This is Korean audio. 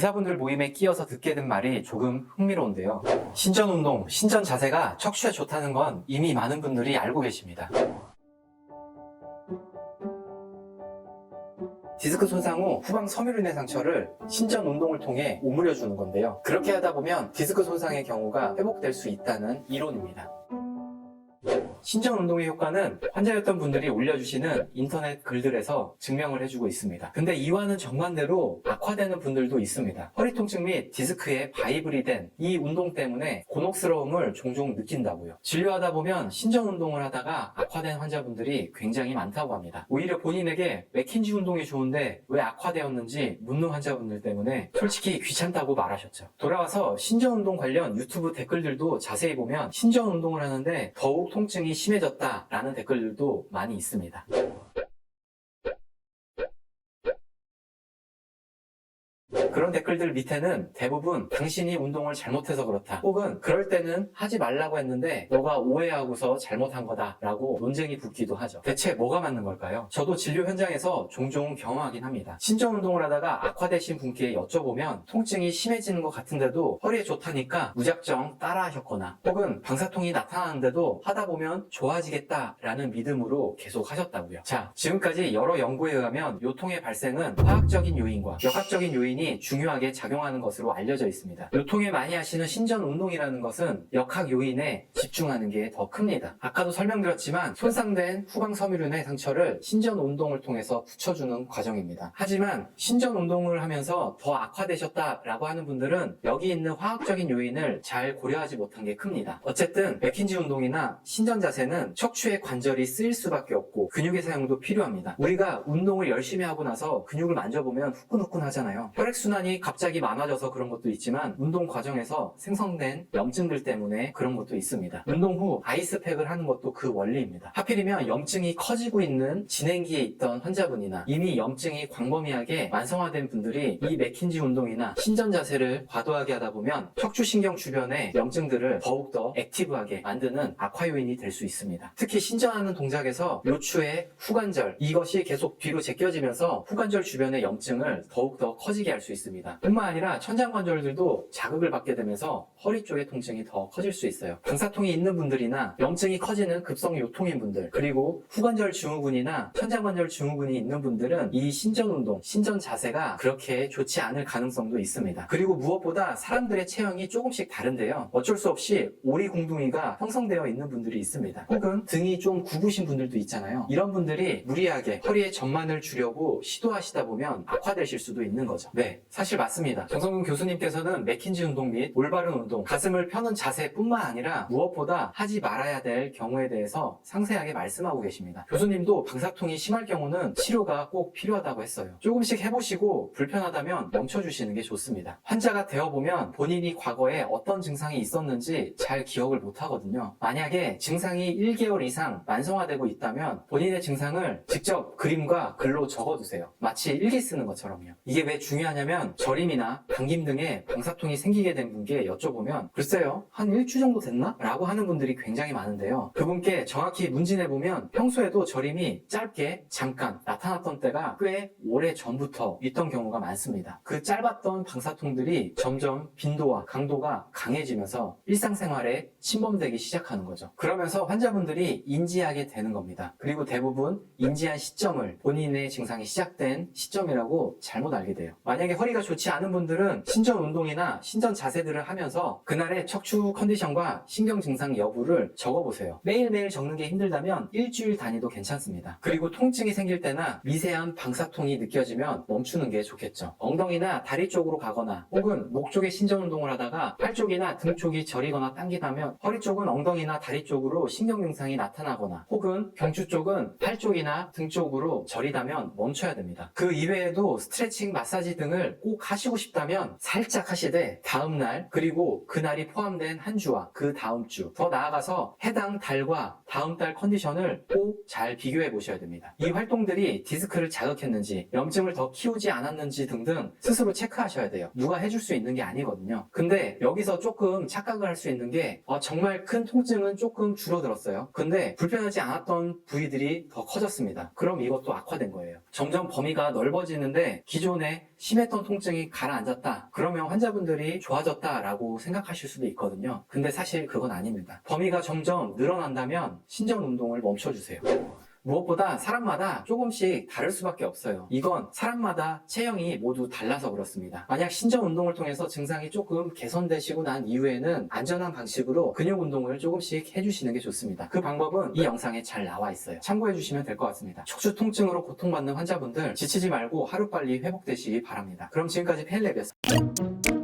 의사분들 모임에 끼어서 듣게 된 말이 조금 흥미로운데요. 신전운동, 신전자세가 척추에 좋다는 건 이미 많은 분들이 알고 계십니다. 디스크 손상 후 후방 섬유륜의 상처를 신전 운동을 통해 오므려 주는 건데요. 그렇게 하다 보면 디스크 손상의 경우가 회복될 수 있다는 이론입니다. 신전 운동의 효과는 환자였던 분들이 올려주시는 인터넷 글들에서 증명을 해주고 있습니다. 근데 이와는 정반대로 악화되는 분들도 있습니다. 허리 통증 및 디스크에 바이블이 된 이 운동 때문에 곤혹스러움을 종종 느낀다고요. 진료하다 보면 신전 운동을 하다가 악화된 환자분들이 굉장히 많다고 합니다. 오히려 본인에게 맥킨지 운동이 좋은데 왜 악화되었는지 묻는 환자분들 때문에 솔직히 귀찮다고 말하셨죠. 돌아와서 신전 운동 관련 유튜브 댓글들도 자세히 보면 신전 운동을 하는데 더욱 통증이 심해졌다라는 댓글들도 많이 있습니다. 그런 댓글들 밑에는 대부분 당신이 운동을 잘못해서 그렇다, 혹은 그럴 때는 하지 말라고 했는데 너가 오해하고서 잘못한 거다 라고 논쟁이 붙기도 하죠. 대체 뭐가 맞는 걸까요? 저도 진료 현장에서 종종 경험하긴 합니다. 신전 운동을 하다가 악화되신 분께 여쭤보면 통증이 심해지는 것 같은데도 허리에 좋다니까 무작정 따라 하셨거나, 혹은 방사통이 나타나는데도 하다 보면 좋아지겠다라는 믿음으로 계속 하셨다고요. 자, 지금까지 여러 연구에 의하면 요통의 발생은 화학적인 요인과 역학적인 요인이 중요하게 작용하는 것으로 알려져 있습니다. 요통에 많이 하시는 신전 운동이라는 것은 역학 요인에 집중하는 게 더 큽니다. 아까도 설명드렸지만 손상된 후방 섬유륜의 상처를 신전 운동을 통해서 붙여주는 과정입니다. 하지만 신전 운동을 하면서 더 악화되셨다라고 하는 분들은 여기 있는 화학적인 요인을 잘 고려하지 못한 게 큽니다. 어쨌든 맥킨지 운동이나 신전 자세는 척추의 관절이 쓰일 수밖에 없고 근육의 사용도 필요합니다. 우리가 운동을 열심히 하고 나서 근육을 만져보면 후끈후끈 하잖아요. 혈액순환이 갑자기 많아져서 그런 것도 있지만 운동 과정에서 생성된 염증들 때문에 그런 것도 있습니다. 운동 후 아이스팩을 하는 것도 그 원리입니다. 하필이면 염증이 커지고 있는 진행기에 있던 환자분이나 이미 염증이 광범위하게 만성화된 분들이 이 맥킨지 운동이나 신전 자세를 과도하게 하다 보면 척추신경 주변의 염증들을 더욱더 액티브하게 만드는 악화 요인이 될 수 있습니다. 특히 신전하는 동작에서 요추의 후관절, 이것이 계속 뒤로 제껴지면서 후관절 주변의 염증을 더욱더 커지게 할 수 있습니다. 뿐만 아니라 천장관절들도 자극을 받게 되면서 허리 쪽의 통증이 더 커질 수 있어요. 방사통이 있는 분들이나 염증이 커지는 급성 요통인 분들, 그리고 후관절 증후군이나 천장관절 증후군이 있는 분들은 이 신전 운동, 신전 자세가 그렇게 좋지 않을 가능성도 있습니다. 그리고 무엇보다 사람들의 체형이 조금씩 다른데요. 어쩔 수 없이 오리공둥이가 형성되어 있는 분들이 있습니다. 혹은 등이 좀 굽으신 분들도 있잖아요. 이런 분들이 무리하게 허리에 전만을 주려고 시도하시다 보면 악화되실 수도 있는 거죠. 네, 사실 맞습니다. 정성근 교수님께서는 맥킨지 운동 및 올바른 운동, 가슴을 펴는 자세뿐만 아니라 무엇보다 하지 말아야 될 경우에 대해서 상세하게 말씀하고 계십니다. 교수님도 방사통이 심할 경우는 치료가 꼭 필요하다고 했어요. 조금씩 해보시고 불편하다면 멈춰주시는 게 좋습니다. 환자가 되어보면 본인이 과거에 어떤 증상이 있었는지 잘 기억을 못하거든요. 만약에 증상이 1개월 이상 만성화되고 있다면 본인의 증상을 직접 그림과 글로 적어두세요. 마치 일기 쓰는 것처럼요. 이게 왜 중요하냐면 저림이나 당김 등의 방사통이 생기게 된 분께 여쭤보면 글쎄요, 한 일주 정도 됐나? 라고 하는 분들이 굉장히 많은데요. 그분께 정확히 문진해보면 평소에도 저림이 짧게 잠깐 나타났던 때가 꽤 오래 전부터 있던 경우가 많습니다. 그 짧았던 방사통들이 점점 빈도와 강도가 강해지면서 일상생활에 침범되기 시작하는 거죠. 그러면서 환자분들이 인지하게 되는 겁니다. 그리고 대부분 인지한 시점을 본인의 증상이 시작된 시점이라고 잘못 알게 돼요. 만약에 허리가 좋지 않은 분들은 신전 운동이나 신전 자세들을 하면서 그날의 척추 컨디션과 신경 증상 여부를 적어보세요. 매일매일 적는 게 힘들다면 일주일 단위도 괜찮습니다. 그리고 통증이 생길 때나 미세한 방사통이 느껴지면 멈추는 게 좋겠죠. 엉덩이나 다리 쪽으로 가거나 혹은 목 쪽에 신전 운동을 하다가 팔 쪽이나 등 쪽이 저리거나 당기다면 허리 쪽은 엉덩이나 다리 쪽으로 신경 증상이 나타나거나 혹은 경추 쪽은 팔 쪽이나 등 쪽으로 저리다면 멈춰야 됩니다. 그 이외에도 스트레칭, 마사지 등을 꼭 하시고 싶다면 살짝 하시되 다음날 그리고 그날이 포함된 한 주와 그 다음 주, 더 나아가서 해당 달과 다음 달 컨디션을 꼭 잘 비교해 보셔야 됩니다. 이 활동들이 디스크를 자극했는지, 염증을 더 키우지 않았는지 등등 스스로 체크하셔야 돼요. 누가 해줄 수 있는 게 아니거든요. 근데 여기서 조금 착각을 할 수 있는 게 정말 큰 통증은 조금 줄어들었어요. 근데 불편하지 않았던 부위들이 더 커졌습니다. 그럼 이것도 악화된 거예요. 점점 범위가 넓어지는데 기존의 심했던 통증이 가라앉았다. 그러면 환자분들이 좋아졌다라고 생각하실 수도 있거든요. 근데 사실 그건 아닙니다. 범위가 점점 늘어난다면 신전 운동을 멈춰주세요. 무엇보다 사람마다 조금씩 다를 수밖에 없어요. 이건 사람마다 체형이 모두 달라서 그렇습니다. 만약 신전 운동을 통해서 증상이 조금 개선되시고 난 이후에는 안전한 방식으로 근육 운동을 조금씩 해주시는 게 좋습니다. 그 방법은 이 영상에 잘 나와 있어요. 참고해 주시면 될 것 같습니다. 척추 통증으로 고통받는 환자분들 지치지 말고 하루빨리 회복되시기 바랍니다. 그럼 지금까지 펠랩이었습니다.